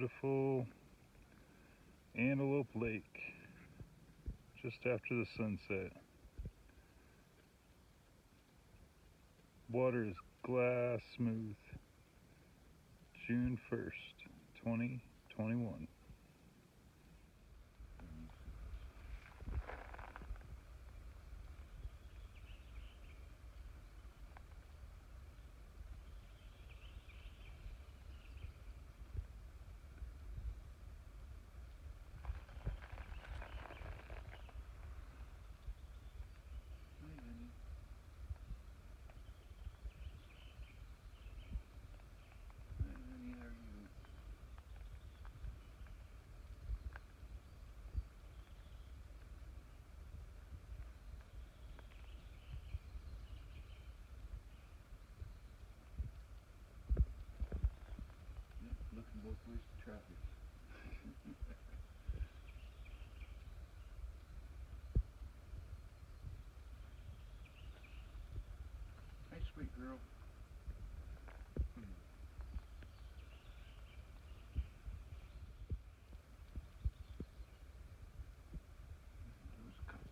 beautiful Antelope Lake just after the sunset. Water is glass smooth. June 1st, 2021. Looking both ways to traffic. Hey, sweet girl. There's a couple.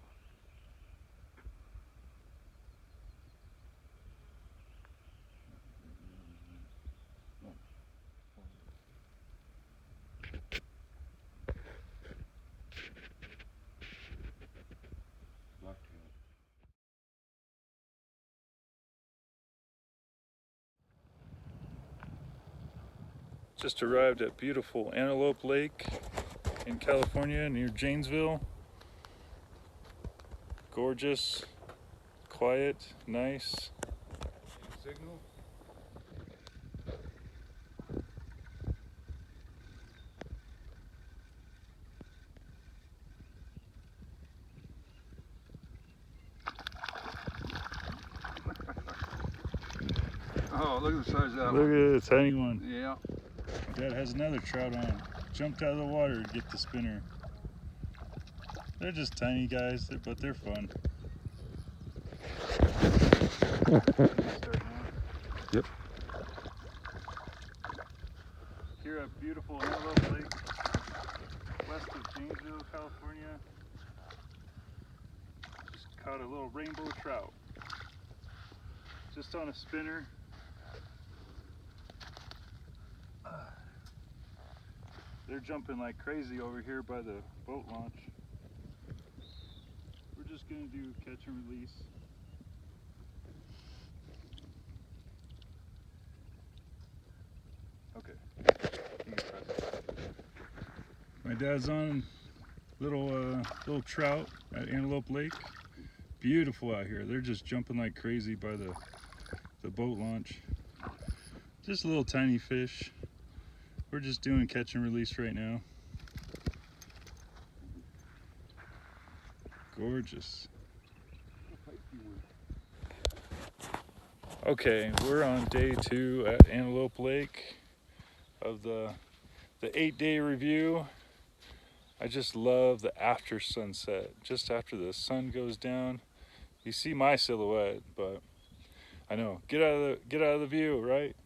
Blacktail. Just arrived at beautiful Antelope Lake in California near Janesville. Gorgeous, quiet, nice. Signal. Oh, look at the size of that Look one. at the tiny one. Yeah. Dad has another trout on. Jumped out of the water to get the spinner. They're just tiny guys, but they're fun. Yep. Here at beautiful Antelope Lake, west of Janesville, California. Just caught a little rainbow trout. Just on a spinner. They're jumping like crazy over here by the boat launch. We're just gonna do catch and release. Okay. You can press it. My dad's on little trout at Antelope Lake. Beautiful out here. They're just jumping like crazy by the boat launch. Just little tiny fish. We're just doing catch and release right now. Gorgeous. Okay, we're on day 2 at Antelope Lake of the 8-day review. I just love the after sunset, just after the sun goes down. You see my silhouette, but I know, get out of the view, right?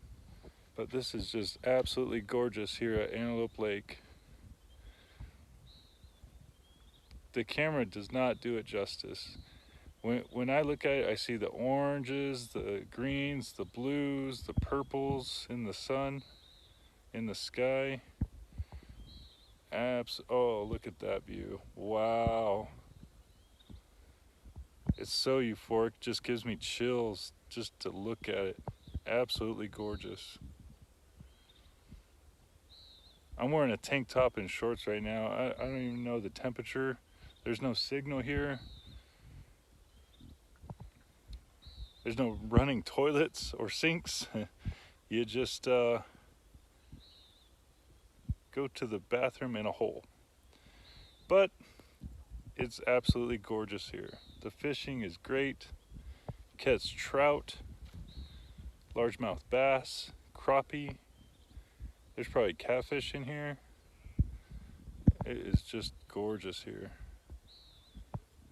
But this is just absolutely gorgeous here at Antelope Lake. The camera does not do it justice. When I look at it, I see the oranges, the greens, the blues, the purples in the sun, in the sky. Oh, look at that view. Wow. It's so euphoric, just gives me chills just to look at it. Absolutely gorgeous. I'm wearing a tank top and shorts right now. I don't even know the temperature. There's no signal here. There's no running toilets or sinks. You just go to the bathroom in a hole. But it's absolutely gorgeous here. The fishing is great. Catch trout, largemouth bass, crappie. There's probably catfish in here. It is just gorgeous here.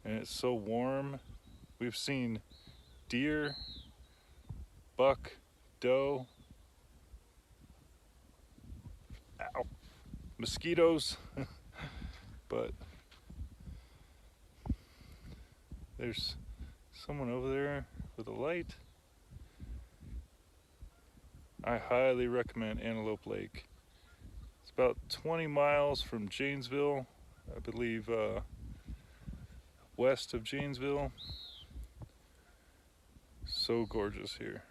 And it's so warm. We've seen deer, buck, doe. Ow. mosquitoes, but there's someone over there with a light. I highly recommend Antelope Lake. It's about 20 miles from Janesville, I believe, west of Janesville. So gorgeous here.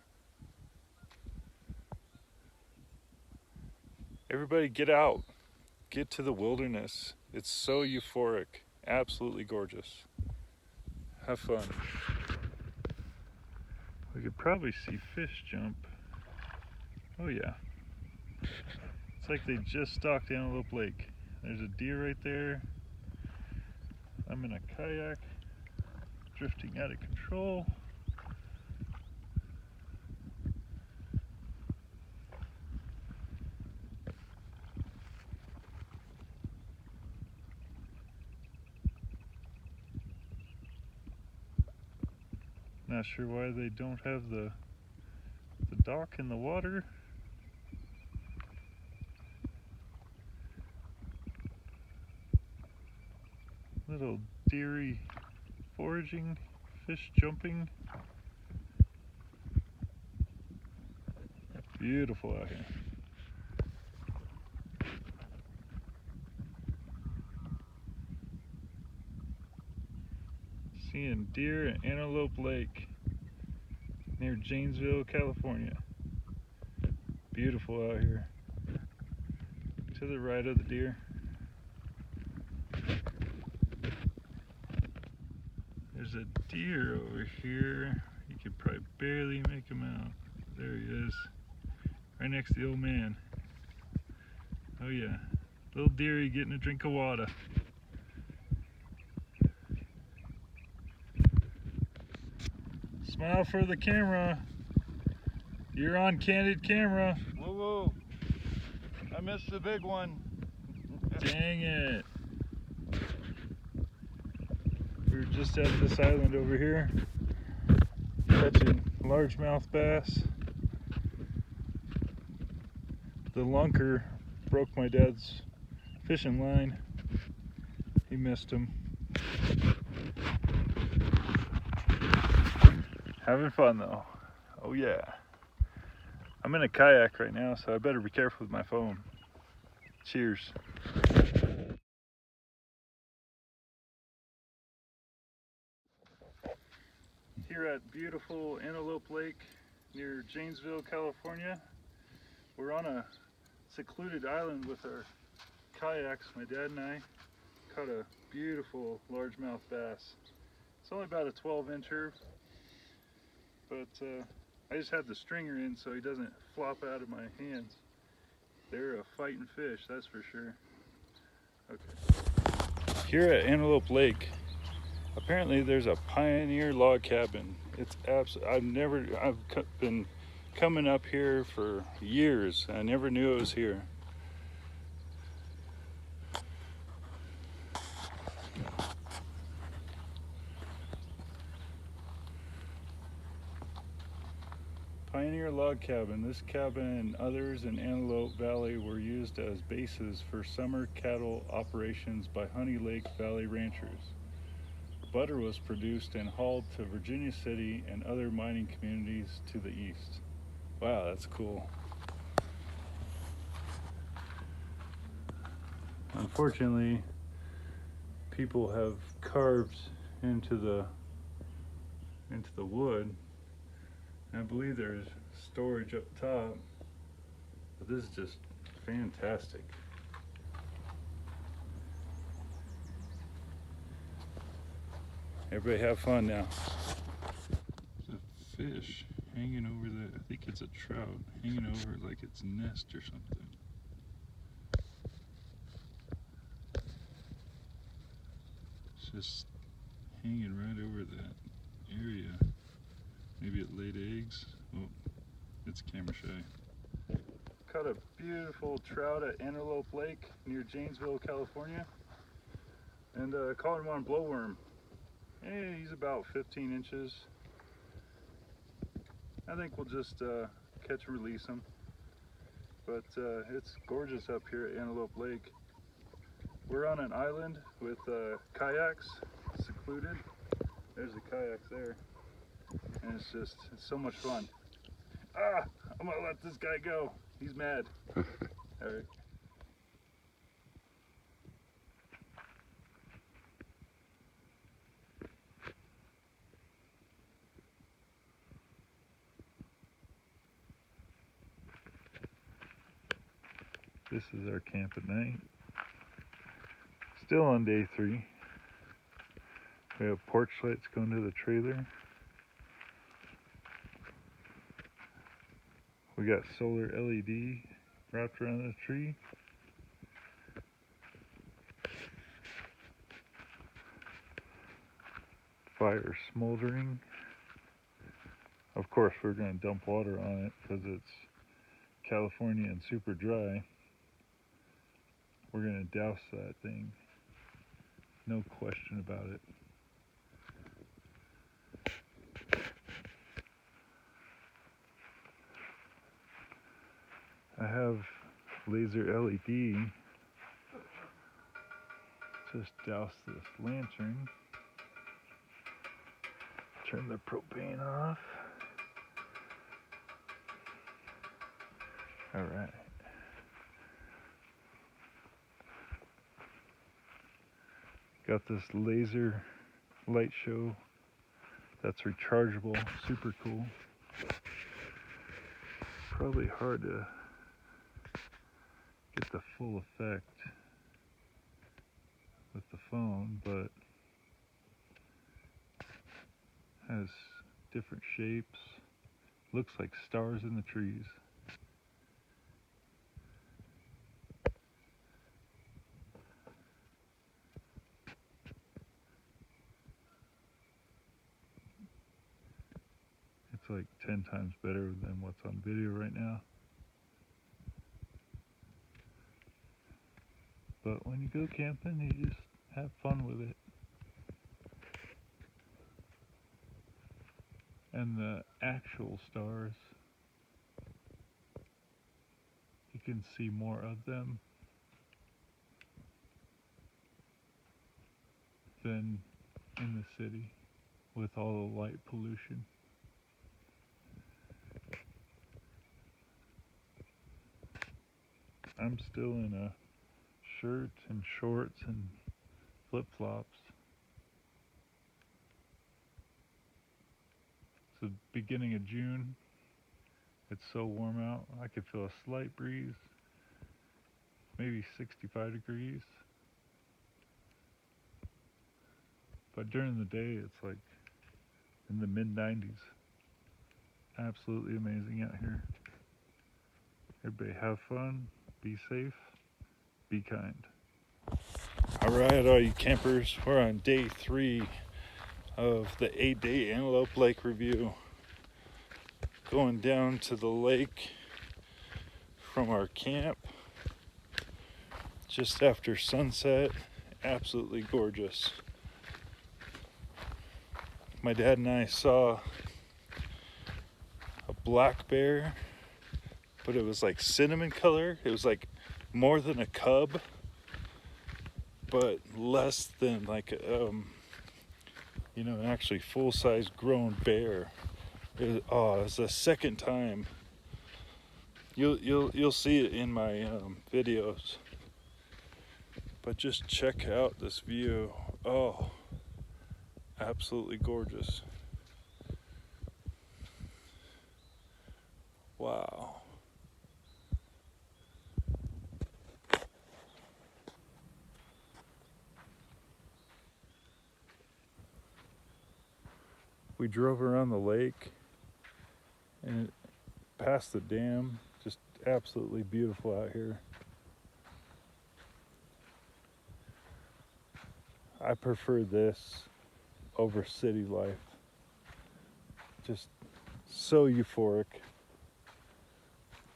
Everybody get out. Get to the wilderness. It's so euphoric. Absolutely gorgeous. Have fun. We could probably see fish jump. Oh yeah. It's like they just stalked Antelope Lake. There's a deer right there. I'm in a kayak, drifting out of control. Not sure why they don't have the dock in the water. Little deery foraging, fish jumping. Beautiful out here. Seeing deer at Antelope Lake near Janesville, California. Beautiful out here. To the right of the deer. There's a deer over here. You could probably barely make him out. There he is. Right next to the old man. Oh yeah. Little deery getting a drink of water. Smile for the camera. You're on candid camera. Whoa, whoa. I missed the big one. Dang it. We're just at this island over here, catching largemouth bass. The lunker broke my dad's fishing line. He missed him. Having fun though. Oh yeah. I'm in a kayak right now, so I better be careful with my phone. Cheers. Here at beautiful Antelope Lake near Janesville, California. We're on a secluded island with our kayaks. My dad and I caught a beautiful largemouth bass. It's only about a 12-incher, but I just had the stringer in so he doesn't flop out of my hands. They're a fighting fish, that's for sure. Okay. Here at Antelope Lake, apparently there's a pioneer log cabin. It's I've been coming up here for years. I never knew it was here. Pioneer log cabin. This cabin and others in Antelope Valley were used as bases for summer cattle operations by Honey Lake Valley ranchers. Butter was produced and hauled to Virginia City and other mining communities to the east. Wow, that's cool. Unfortunately, people have carved into the wood. I believe there's storage up top, but this is just fantastic. Everybody have fun now. There's a fish hanging over I think it's a trout, hanging over like its nest or something. It's just hanging right over that area. Maybe it laid eggs. Oh, it's camera shy. Caught a beautiful trout at Antelope Lake near Janesville, California. And caught him on blowworm. Hey, he's about 15 inches. I think we'll just catch and release him. But it's gorgeous up here at Antelope Lake. We're on an island with kayaks, secluded. There's the kayaks there. And it's so much fun. Ah, I'm gonna let this guy go. He's mad. All right. This is our camp at night. Still on day 3. We have porch lights going to the trailer. We got solar LED wrapped around the tree. Fire smoldering. Of course, we're going to dump water on it because it's California and super dry. We're going to douse that thing. No question about it. I have laser LED. Just douse this lantern. Turn the propane off. All right. Got this laser light show that's rechargeable, super cool. Probably hard to get the full effect with the phone, but has different shapes. Looks like stars in the trees. It's like 10 times better than what's on video right now. But when you go camping, you just have fun with it. And the actual stars, you can see more of them than in the city with all the light pollution. I'm still in a shirt and shorts and flip-flops. It's the beginning of June. It's so warm out. I could feel a slight breeze, maybe 65 degrees. But during the day, it's like in the mid-90s. Absolutely amazing out here. Everybody have fun, be safe, be kind. All right, all you campers, we're on day 3 of the 8-day Antelope Lake review. Going down to the lake from our camp just after sunset. Absolutely gorgeous. My dad and I saw a black bear, but it was like cinnamon color. It was like more than a cub, but less than like an actually full-size grown bear. It was the second time. You'll see it in my videos. But just check out this view. Oh, absolutely gorgeous. Wow. We drove around the lake and past the dam. Just absolutely beautiful out here. I prefer this over city life. Just so euphoric.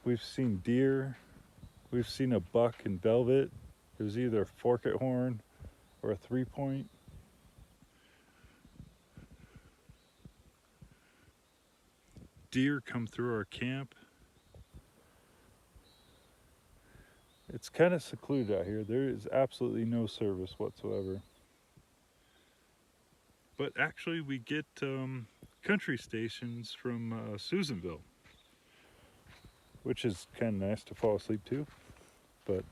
We've seen deer. We've seen a buck in velvet. It was either a fork-it horn or a 3-point. Deer come through our camp. It's kind of secluded out here. There is absolutely no service whatsoever. But actually, we get country stations from Susanville, which is kind of nice to fall asleep to. But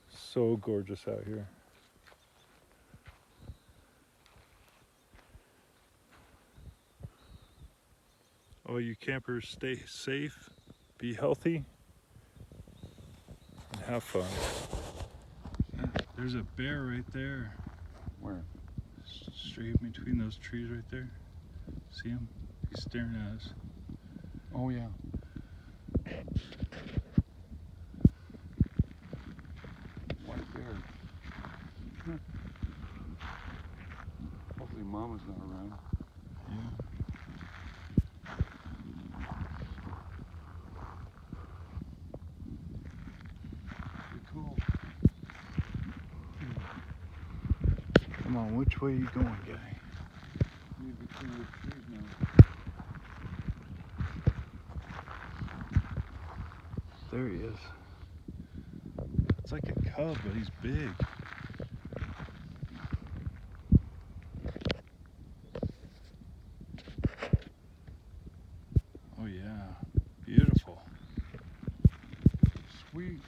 so gorgeous out here. All you campers, stay safe, be healthy, and have fun. There's a bear right there. Where? Straight between those trees right there. See him? He's staring at us. Oh yeah. White bear. Hopefully Mama's not around. Yeah. Pretty cool. Come on, which way are you going, guy? Maybe between the trees now. There he is. It's like a cub, but he's big. Oh yeah, beautiful. Sweet.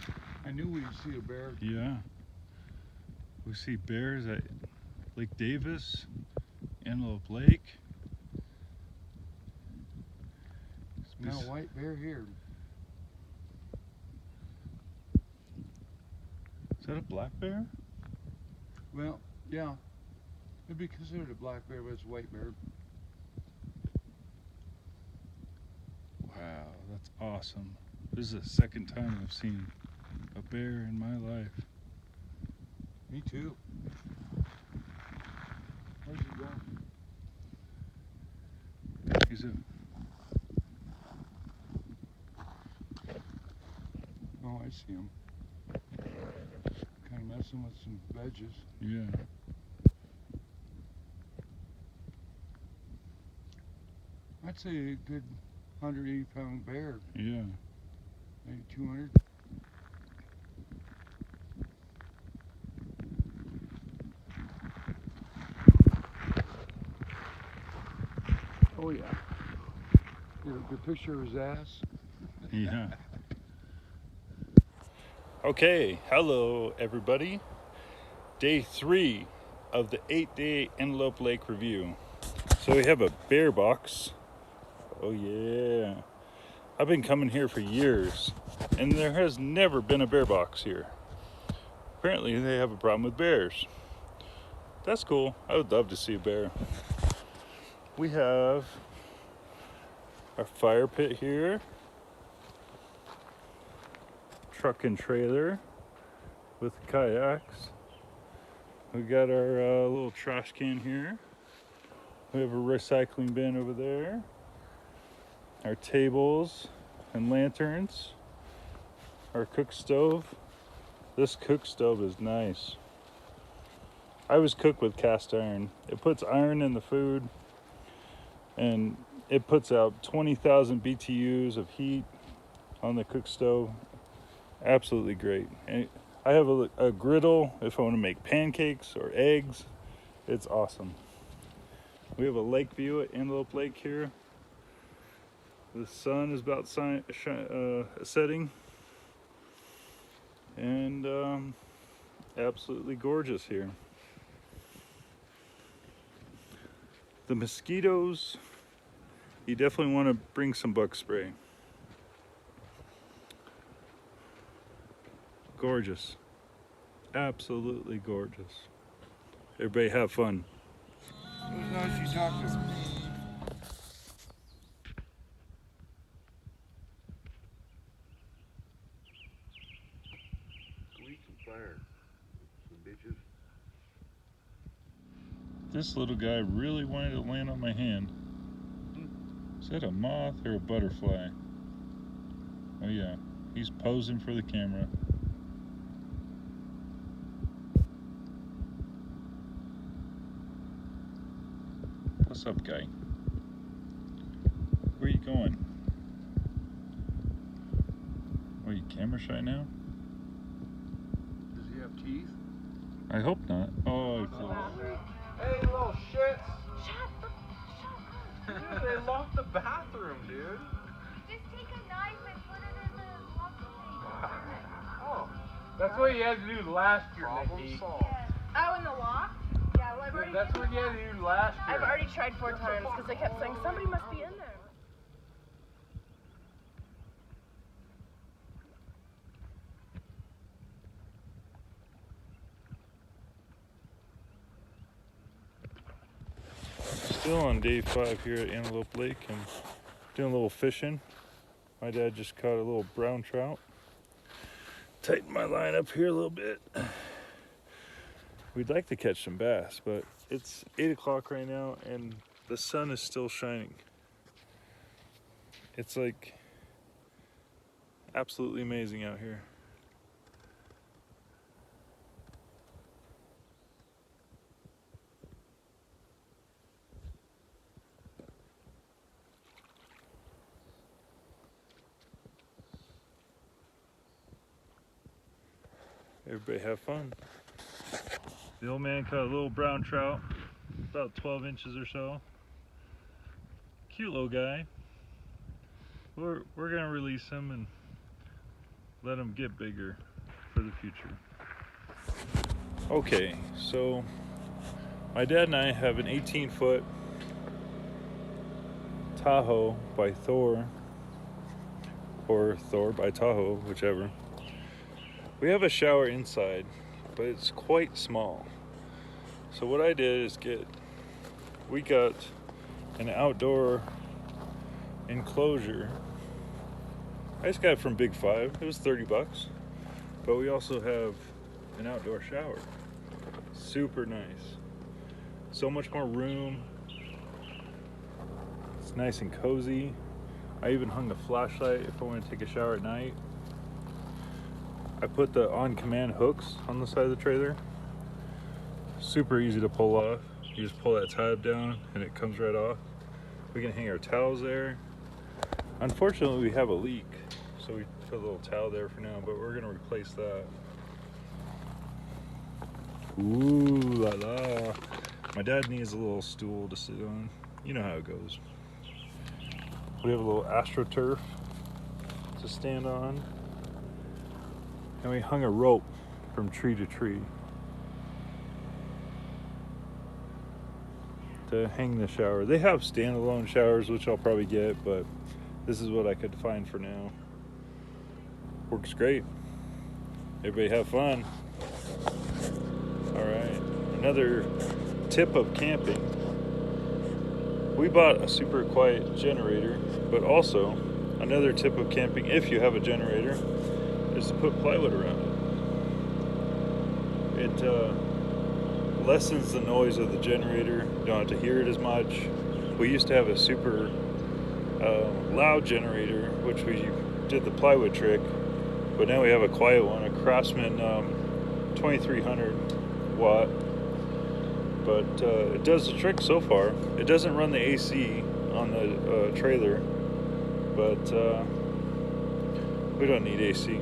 I knew we'd see a bear. Yeah. We see bears at Lake Davis, Antelope Lake. Not a white bear here. Is that a black bear? Well, yeah. It'd be considered a black bear, but it's a white bear. Wow, that's awesome. This is the second time I've seen a bear in my life. Me too. Where's he going? He's a Oh, I see him. Kind of messing with some veggies. yeah. I'd say a good 180-pound bear. Yeah. Maybe 200. Oh yeah. Get a good picture of his ass. Yeah. Okay, hello everybody. Day 3 of the 8-day Antelope Lake review. So we have a bear box. Oh yeah. I've been coming here for years, and there has never been a bear box here. Apparently they have a problem with bears. That's cool. I would love to see a bear. We have our fire pit here. Truck and trailer with kayaks. We got our little trash can here. We have a recycling bin over there. Our tables and lanterns. Our cook stove. This cook stove is nice. I always cook with cast iron. It puts iron in the food, and it puts out 20,000 BTUs of heat on the cook stove. Absolutely great. And I have a griddle if I want to make pancakes or eggs. It's awesome. We have a lake view at Antelope Lake here. The sun is about setting, and absolutely gorgeous here. The mosquitoes, you definitely want to bring some bug spray. Gorgeous. Absolutely gorgeous. Everybody have fun. It was nice you talked to him. Sweet some fire, some bitches. This little guy really wanted to land on my hand. Is that a moth or a butterfly? Oh yeah, he's posing for the camera. What's up, guy? Where you going? camera shy now? Does he have teeth? I hope not. Oh, I feel Hey, little shits! Shut up! Dude, they locked the bathroom, dude. Just take a knife and put it in the locker thing. Oh, That's what you had to do last year, problem Nikki. solved. Oh, in the lock? Yeah, well, I've already. That's what you had to do last year. I've already tried 4 times because they kept saying somebody must be in there. still on day 5 here at Antelope Lake and doing a little fishing. My dad just caught a little brown trout. Tighten my line up here a little bit. We'd like to catch some bass, but it's 8 o'clock right now and the sun is still shining. It's like absolutely amazing out here. Everybody have fun. The old man caught a little brown trout, about 12 inches or so. Cute little guy. We're gonna release him and let him get bigger for the future. Okay, so my dad and I have an 18-foot Tahoe by Thor, or Thor by Tahoe, whichever. We have a shower inside, but it's quite small. So what I did is we got an outdoor enclosure. I just got it from Big Five. It was $30, but we also have an outdoor shower. Super nice. So much more room. It's nice and cozy. I even hung a flashlight if I want to take a shower at night. I put the on-command hooks on the side of the trailer. Super easy to pull off. You just pull that tab down and it comes right off. We can hang our towels there. Unfortunately, we have a leak, so we put a little towel there for now, but we're gonna replace that. Ooh la la. My dad needs a little stool to sit on. You know how it goes. We have a little AstroTurf to stand on. And we hung a rope from tree to tree to hang the shower. They have standalone showers, which I'll probably get, but this is what I could find for now. Works great. Everybody have fun. All right, another tip of camping. We bought a super quiet generator, but also another tip of camping, if you have a generator, is to put plywood around it. It lessens the noise of the generator. You don't have to hear it as much. We used to have a super loud generator, which we did the plywood trick, but now we have a quiet one, a Craftsman 2300 watt. But it does the trick so far. It doesn't run the AC on the trailer, but we don't need AC.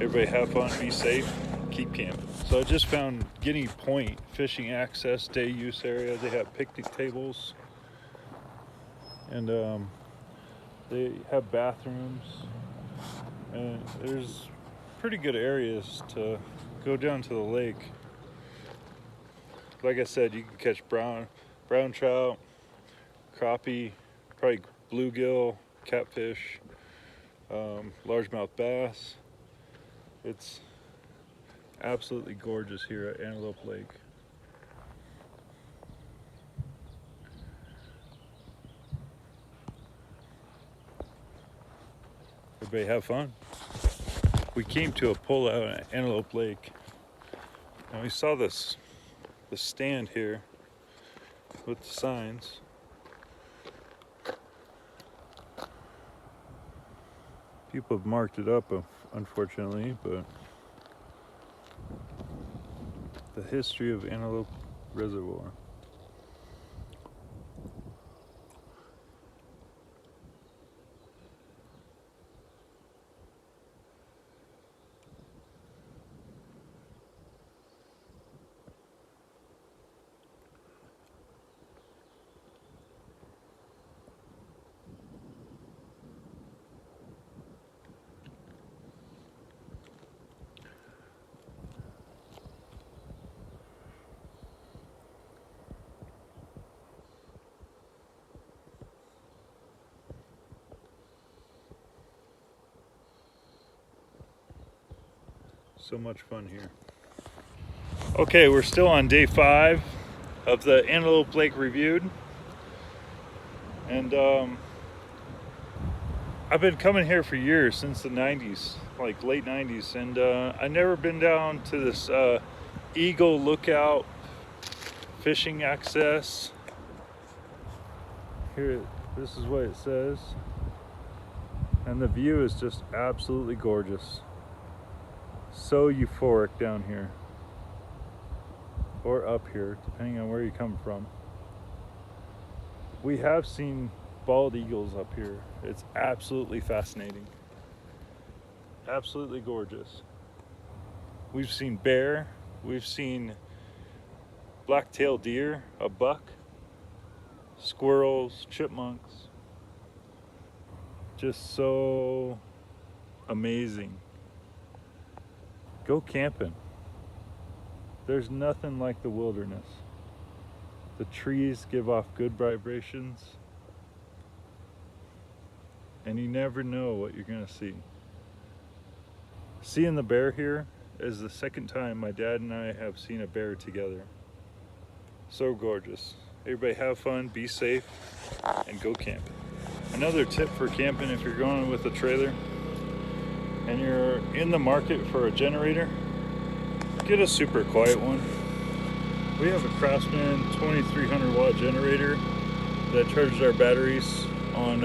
Everybody have fun, be safe, keep camping. So I just found Guinea Point fishing access day use area. They have picnic tables and they have bathrooms, and there's pretty good areas to go down to the lake. Like I said, you can catch brown trout, crappie, probably bluegill, catfish, largemouth bass. It's absolutely gorgeous here at Antelope Lake. Everybody have fun. We came to a pullout at Antelope Lake, and we saw the stand here with the signs. People have marked it up, unfortunately, but the history of Antelope Reservoir. So much fun here. Okay, we're still on day 5 of the Antelope Lake Reviewed. And I've been coming here for years, since the 90s, like late 90s. And I've never been down to this Eagle Lookout fishing access. Here, this is what it says. And the view is just absolutely gorgeous. So euphoric down here. Or up here, depending on where you come from. We have seen bald eagles up here. It's absolutely fascinating. Absolutely gorgeous. We've seen bear, we've seen black-tailed deer, a buck, squirrels, chipmunks. Just so amazing. Go camping. There's nothing like the wilderness. The trees give off good vibrations, and you never know what you're gonna see. Seeing the bear here is the second time my dad and I have seen a bear together. So gorgeous. Everybody have fun, be safe, and go camping. Another tip for camping, if you're going with a trailer and you're in the market for a generator, get a super quiet one. We have a Craftsman 2300 watt generator that charges our batteries on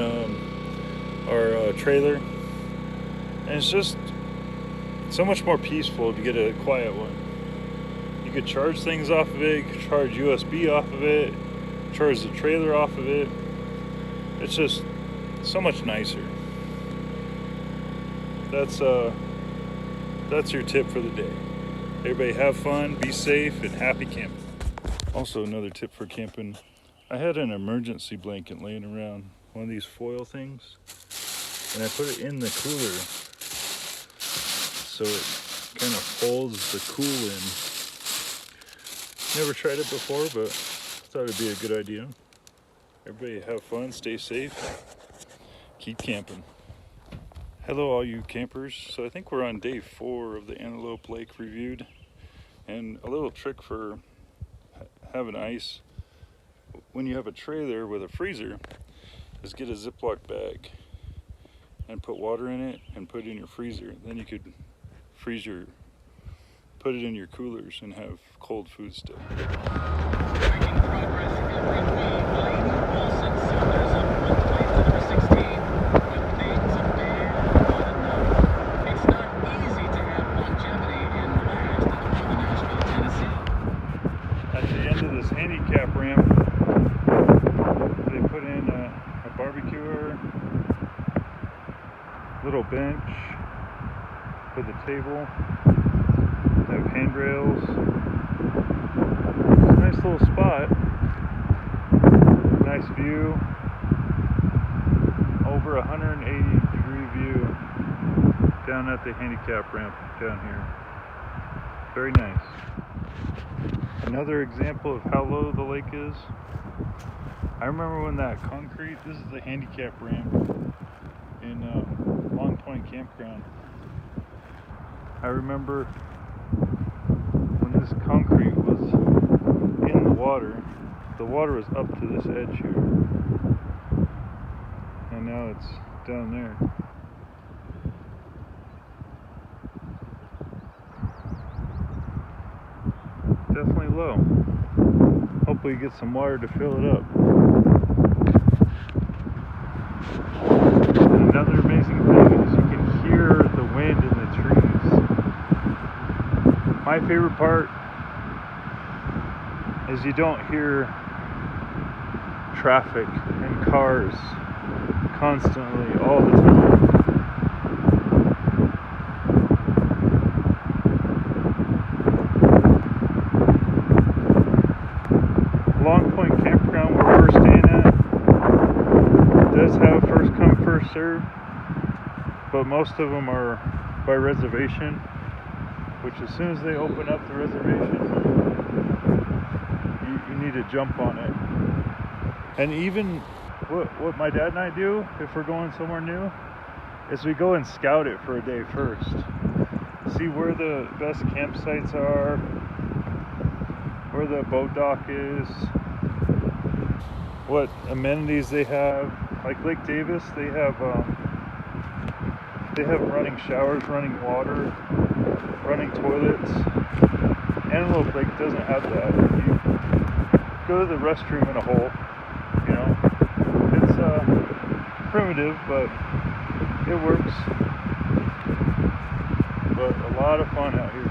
our trailer, and it's just so much more peaceful to get a quiet one. You could charge things off of it, you could charge USB off of it, charge the trailer off of it. It's just so much nicer. That's your tip for the day. Everybody have fun, be safe, and happy camping. Also, another tip for camping, I had an emergency blanket laying around, one of these foil things, and I put it in the cooler so it kind of holds the cool in. Never tried it before, but thought it'd be a good idea. Everybody have fun, stay safe, keep camping. Hello all you campers. So I think we're on day 4 of the Antelope Lake Reviewed. And a little trick for having ice when you have a trailer with a freezer is get a Ziploc bag and put water in it and put it in your freezer. Then you could put it in your coolers and have cold food still. Making progress every week, Wilson Saunders up front place to number 16 with things a bear on enough. It's not easy to have longevity in last at the Northern Nashville, Tennessee. At the end of this handicap ramp, they put in a barbecuer, little bench with a table, they have handrails. It's a nice little spot, nice view, over 180-degree view down at the handicap ramp down here. Very nice. Another example of how low the lake is. I remember when that concrete, this is the handicap ramp in Long Point Campground. I remember when this concrete was in the water was up to this edge here. And now it's down there. Definitely low. Hopefully you get some water to fill it up. And another amazing thing is you can hear the wind in the trees. My favorite part is you don't hear traffic and cars constantly all the time. Long Point Campground, where we're staying at, does have first come first serve, but most of them are by reservation, which as soon as they open up the reservation, you need to jump on it. And even what my dad and I do if we're going somewhere new is we go and scout it for a day first. see where the best campsites are, where the boat dock is, what amenities they have. Like Lake Davis, they have running showers, running water, running toilets. Antelope Lake doesn't have that. You go to the restroom in a hole, you know. It's primitive, but it works. But a lot of fun out here.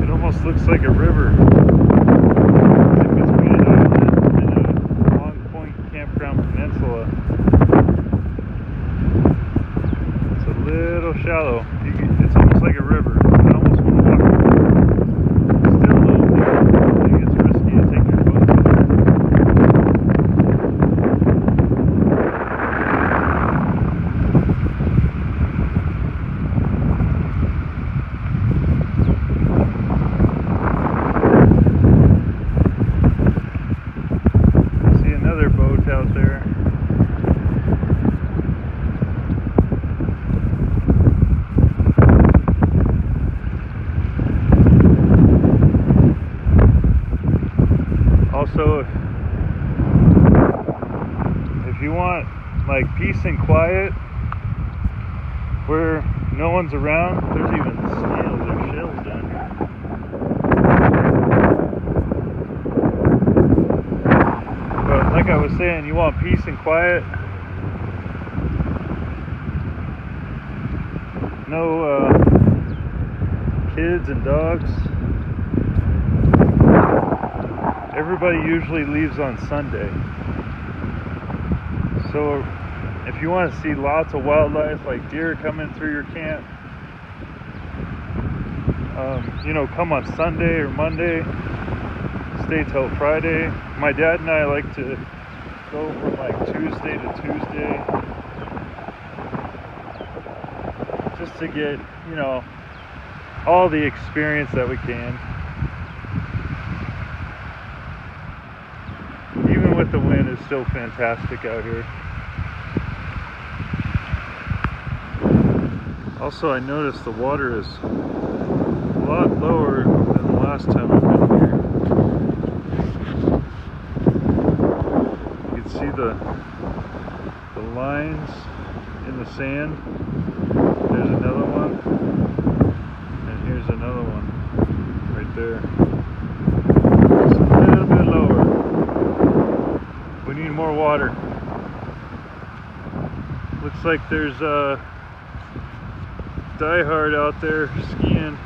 It almost looks like a river. It's in between an island and a Long Point Campground Peninsula. It's a little shallow. It's almost like a river. I almost want to walk through. Still a little deep. I think it's risky to take your boat through there. See another boat out there. Also, if you want like peace and quiet where no one's around, there's even snails or shells down here. But like I was saying, you want peace and quiet, no kids and dogs. Everybody usually leaves on Sunday. So if you want to see lots of wildlife, like deer coming through your camp, you know, come on Sunday or Monday, stay till Friday. My dad and I like to go from like Tuesday to Tuesday, just to get, you know, all the experience that we can. Even with the wind, it's still fantastic out here. Also, I noticed the water is a lot lower than the last time I've been here. You can see the lines in the sand. There's another one, and here's another one right there. It's a little bit lower. We need more water. Looks like there's a diehard out there skiing.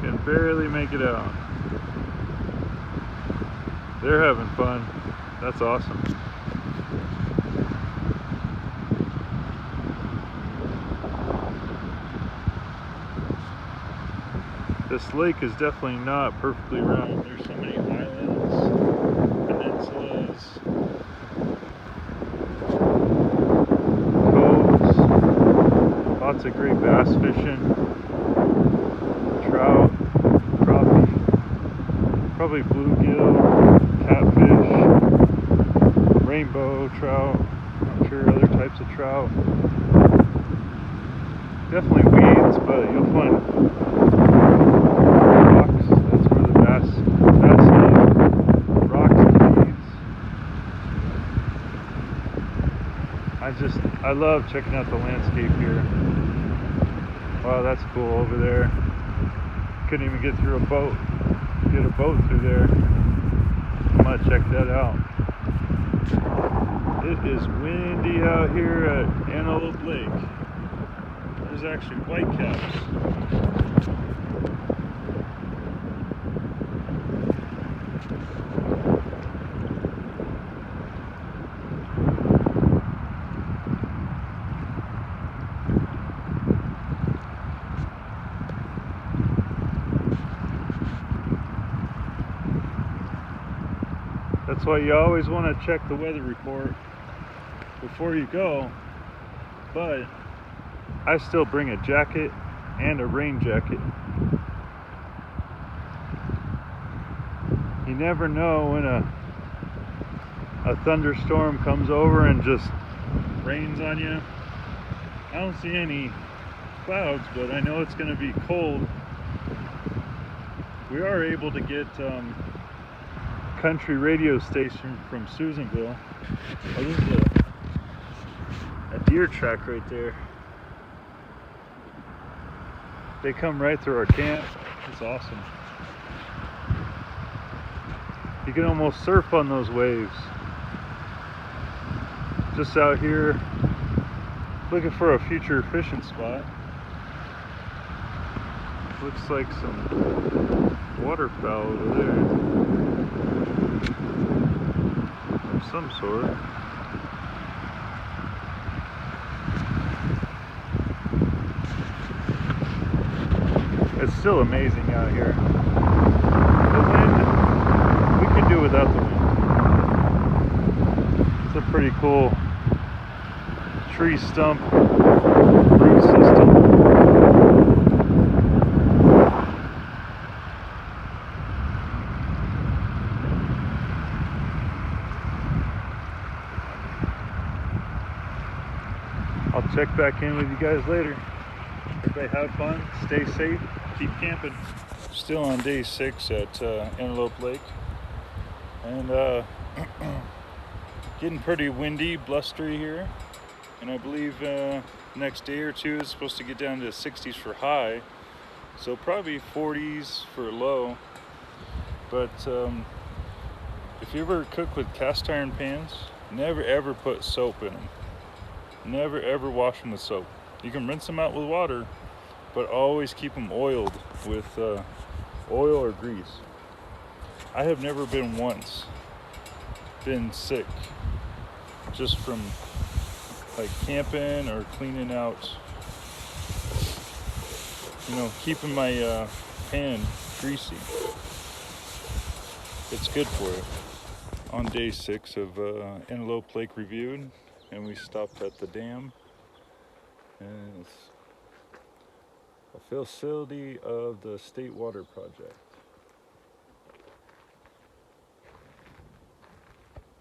Can barely make it out. They're having fun. That's awesome. This lake is definitely not perfectly round. There's so many islands, peninsulas, coves, lots of great bass fishing, trout, crappie, probably bluegill, catfish, rainbow trout, I'm sure other types of trout. Definitely weeds, but you'll find rocks. That's where the bass eat. Rocks and weeds. I love checking out the landscape here. Wow, that's cool over there. Couldn't even get through a boat. Get a boat through there. I might check that out. It is windy out here at Antelope Lake. There's actually whitecaps. That's why you always want to check the weather report before you go, but I still bring a jacket and a rain jacket. You never know when a thunderstorm comes over and just rains on you. I don't see any clouds, but I know it's going to be cold. We are able to get country radio station from Susanville. Oh, this is a deer track right there. They come right through our camp. It's awesome. You can almost surf on those waves. Just out here looking for a future fishing spot. Looks like some waterfowl over there of some sort. It's still amazing out here. The wind, we could do without the wind. It's a pretty cool tree stump root system. I'll check back in with you guys later. Everybody have fun, stay safe, keep camping. Still on day 6 at Antelope Lake, and getting pretty windy, blustery here. And I believe next day or two is supposed to get down to 60s for high, so probably 40s for low. But if you ever cook with cast iron pans, never ever put soap in them. Never ever wash them with soap. You can rinse them out with water, but always keep them oiled with oil or grease. I have never been sick just from like camping or cleaning out, keeping my pan greasy. It's good for it. On day 6 of Antelope Lake reviewed, and we stopped at the dam, and it's a facility of the State Water Project.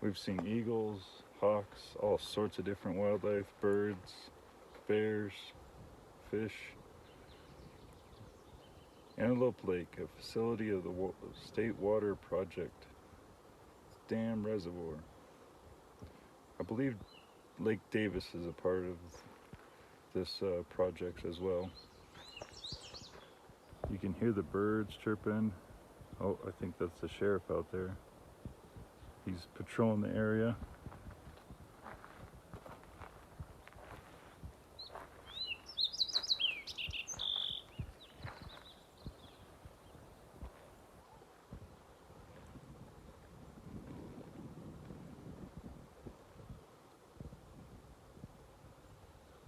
We've seen eagles, hawks, all sorts of different wildlife, birds, bears, fish. Antelope Lake, a facility of the State Water Project Dam Reservoir. I believe Lake Davis is a part of this project as well. You can hear the birds chirping. Oh, I think that's the sheriff out there. He's patrolling the area.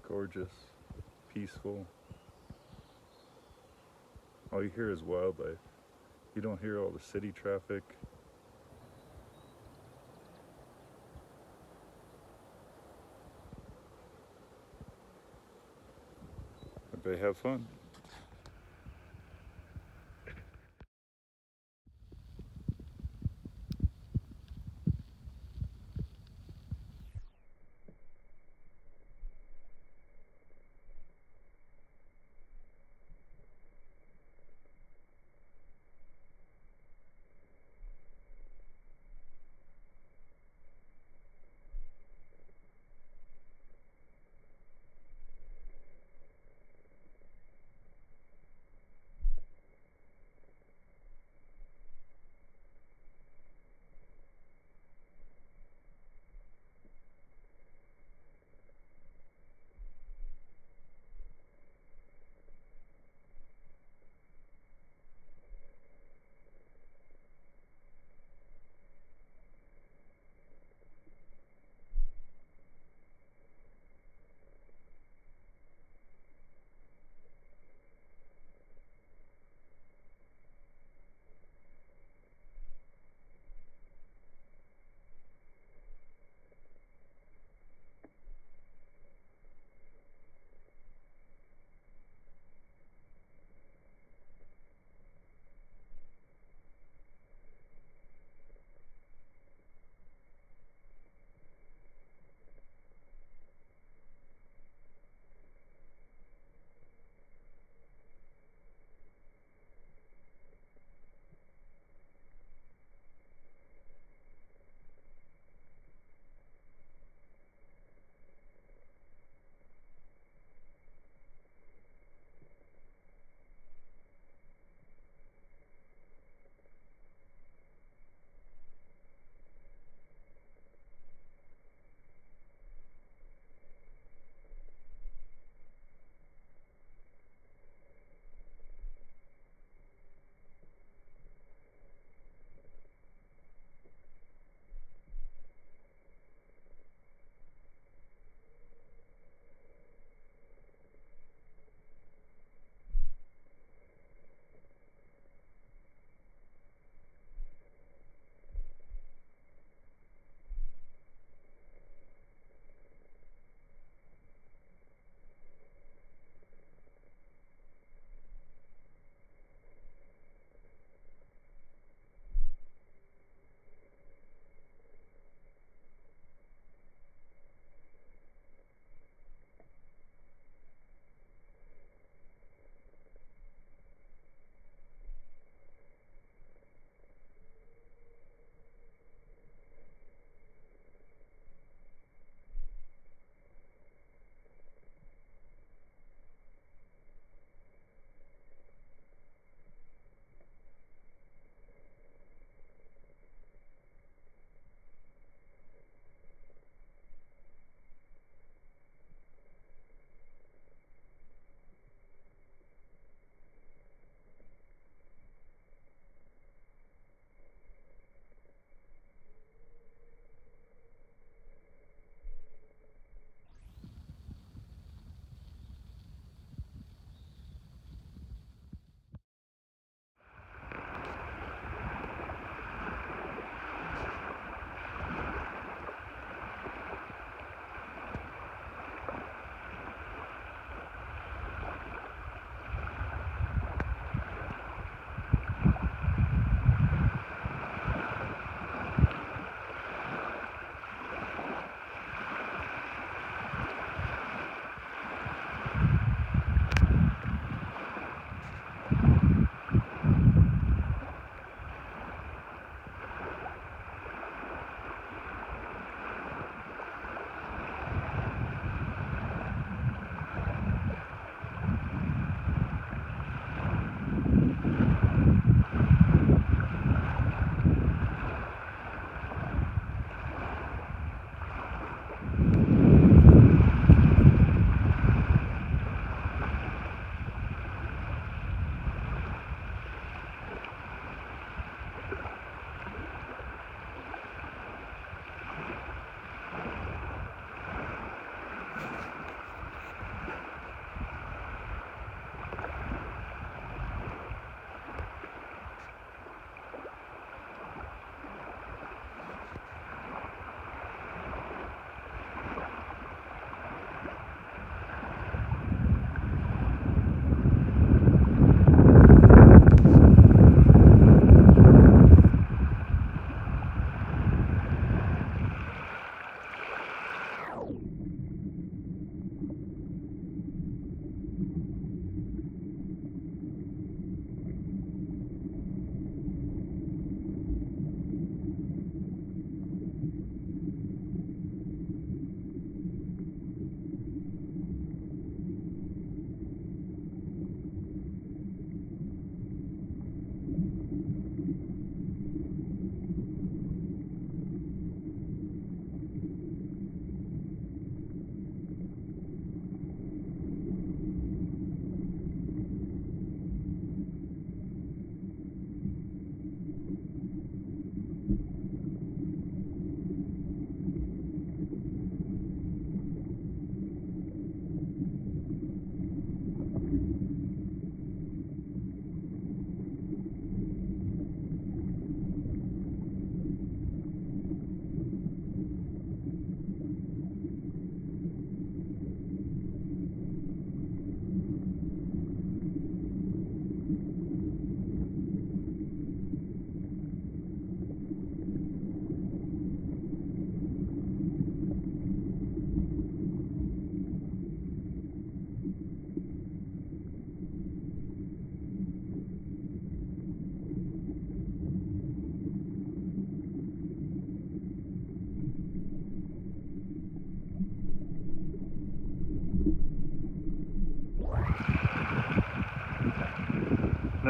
Gorgeous, peaceful. All you hear is wildlife. You don't hear all the city traffic. Everybody have fun.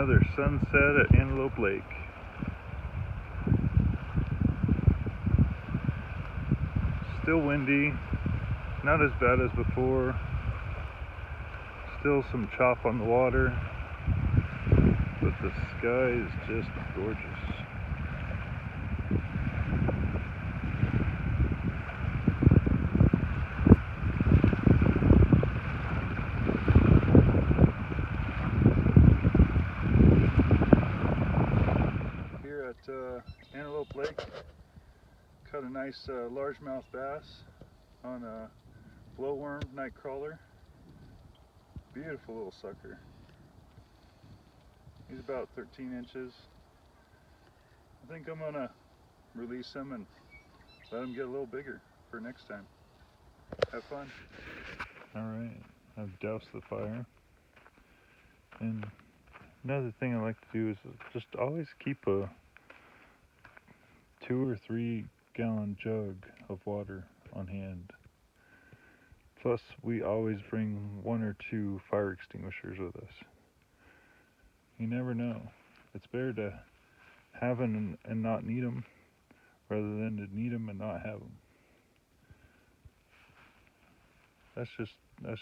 Another sunset at Antelope Lake. Still windy, not as bad as before. Still some chop on the water, but the sky is just gorgeous. Here at Antelope Lake, caught a nice largemouth bass on a glowworm night crawler. Beautiful little sucker. He's about 13 inches. I think I'm gonna release him and let him get a little bigger for next time. Have fun. Alright, I've doused the fire. And another thing I like to do is just always keep a 2 or 3 gallon jug of water on hand. Plus, we always bring 1 or 2 fire extinguishers with us. You never know. It's better to have them and not need them rather than to need them and not have them. That's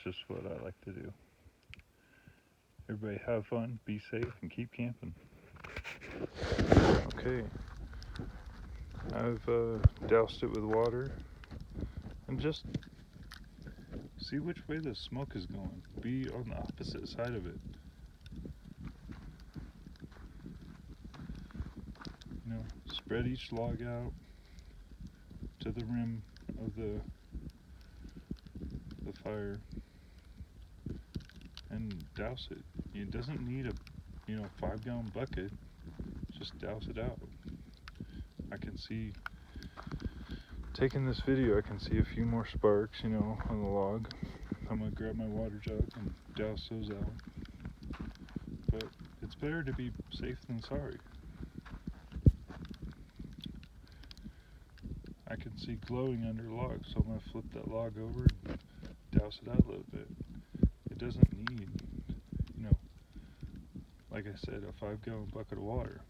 just what I like to do. Everybody have fun, be safe, and keep camping. Okay, I've doused it with water, and just see which way the smoke is going. Be on the opposite side of it. You know, spread each log out to the rim of the fire and douse it. It doesn't need a 5-gallon bucket. Just douse it out. I can see, taking this video, I can see a few more sparks, on the log. I'm gonna grab my water jug and douse those out. But it's better to be safe than sorry. I can see glowing under logs, so I'm gonna flip that log over and douse it out a little bit. It doesn't need, like I said, a 5-gallon bucket of water.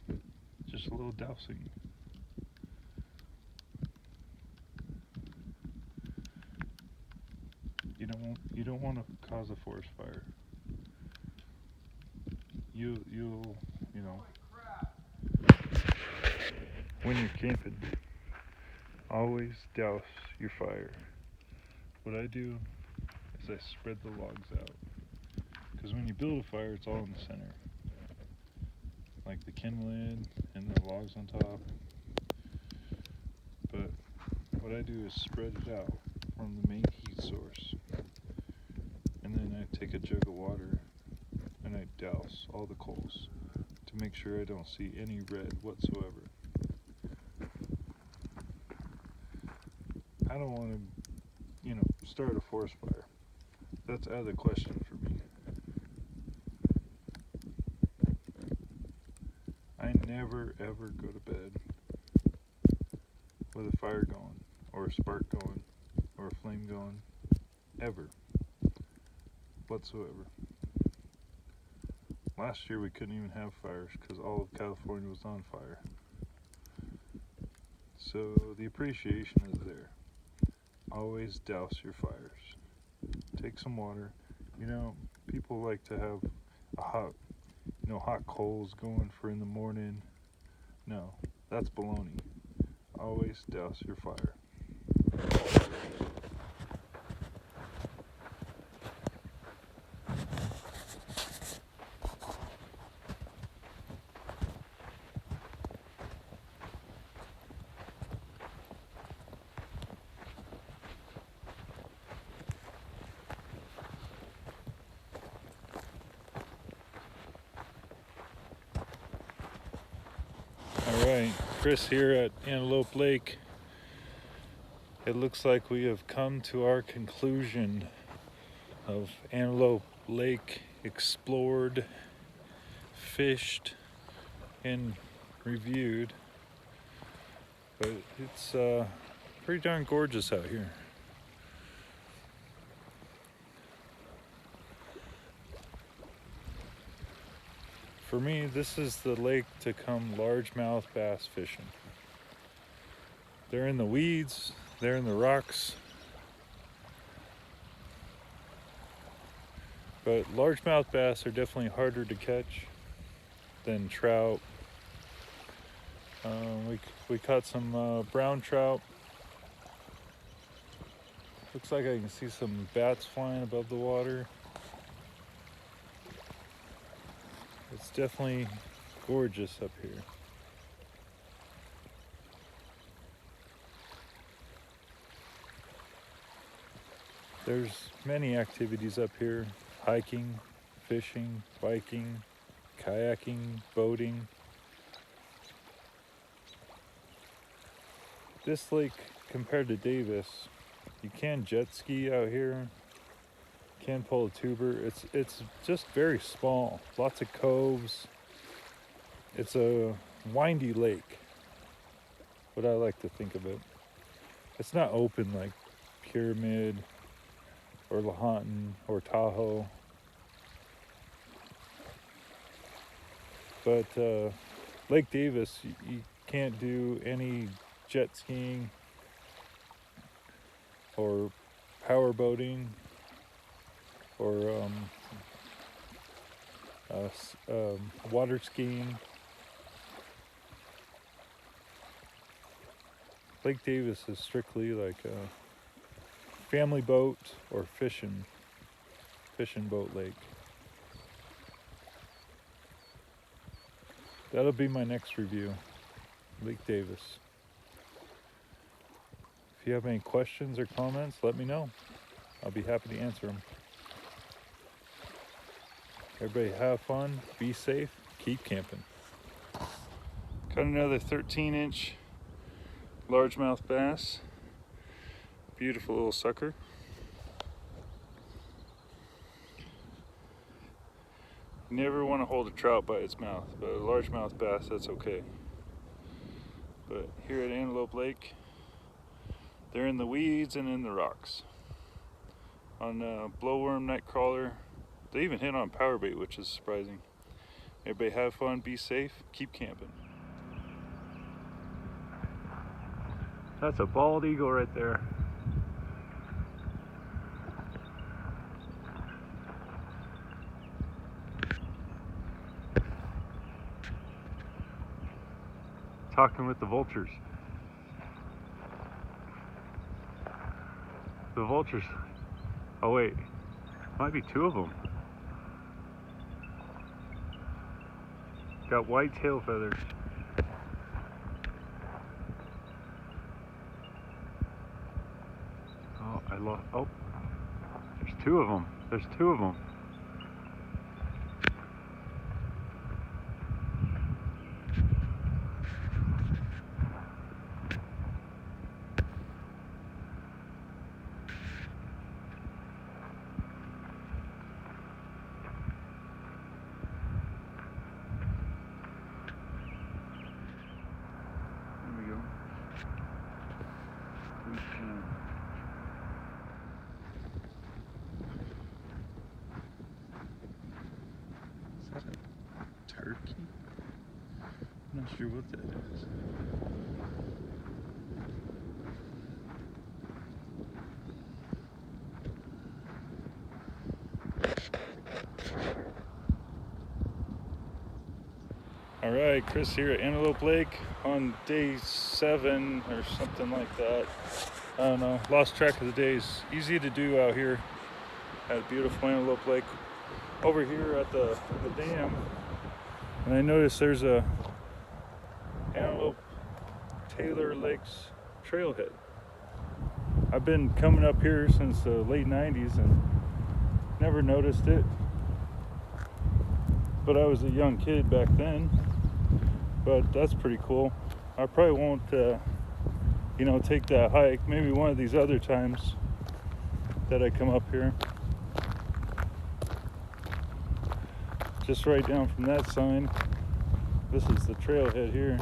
Just a little dousing. You don't want to cause a forest fire. You'll when you're camping, always douse your fire. What I do is I spread the logs out. Because when you build a fire, it's all in the center. Like the kindling and the logs on top. But what I do is spread it out from the main heat source. And then I take a jug of water and I douse all the coals to make sure I don't see any red whatsoever. I don't want to, start a forest fire. That's out of the question for me. I never ever go to bed with a fire going, or a spark going, or a flame going, ever, whatsoever. Last year we couldn't even have fires because all of California was on fire. So the appreciation is there. Always douse your fires. Take some water. People like to have a hot coals going for in the morning. No, that's baloney. Always douse your fire. Alright, Chris here at Antelope Lake. It looks like we have come to our conclusion of Antelope Lake explored, fished, and reviewed. But it's pretty darn gorgeous out here. For me, this is the lake to come largemouth bass fishing. They're in the weeds, they're in the rocks. But largemouth bass are definitely harder to catch than trout. We caught some brown trout. Looks like I can see some bats flying above the water. It's definitely gorgeous up here. There's many activities up here: hiking, fishing, biking, kayaking, boating. This lake, compared to Davis, you can jet ski out here, can pull a tuber. It's just very small, lots of coves. It's a windy lake, what I like to think of it. It's not open like Pyramid or Lahontan or Tahoe. But Lake Davis, you can't do any jet skiing or power boating or water skiing. Lake Davis is strictly like a family boat or fishing boat lake. That'll be my next review, Lake Davis. If you have any questions or comments, let me know. I'll be happy to answer them. Everybody have fun, be safe, keep camping. Got another 13-inch largemouth bass. Beautiful little sucker. Never want to hold a trout by its mouth, but a largemouth bass, that's okay. But here at Antelope Lake, they're in the weeds and in the rocks. On blowworm, nightcrawler, they even hit on power bait, which is surprising. Everybody have fun, be safe, keep camping. That's a bald eagle right there. Talking with the vultures. The vultures. Oh wait, might be two of them. Got white tail feathers. Oh, I lost. Oh, there's two of them. There's two of them. Is that a turkey? I'm not sure what that is. All right, Chris here at Antelope Lake on day 7 or something like that. I don't know, lost track of the days. Easy to do out here at beautiful Antelope Lake. Over here at the dam, and I noticed there's a Antelope Taylor Lakes trailhead. I've been coming up here since the late 90s and never noticed it, but I was a young kid back then. But that's pretty cool. I probably won't take that hike. Maybe one of these other times that I come up here. Just right down from that sign, this is the trailhead here.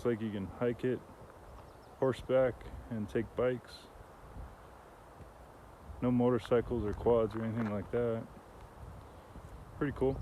like you can hike it horseback and take bikes. No motorcycles or quads or anything like that. Pretty cool.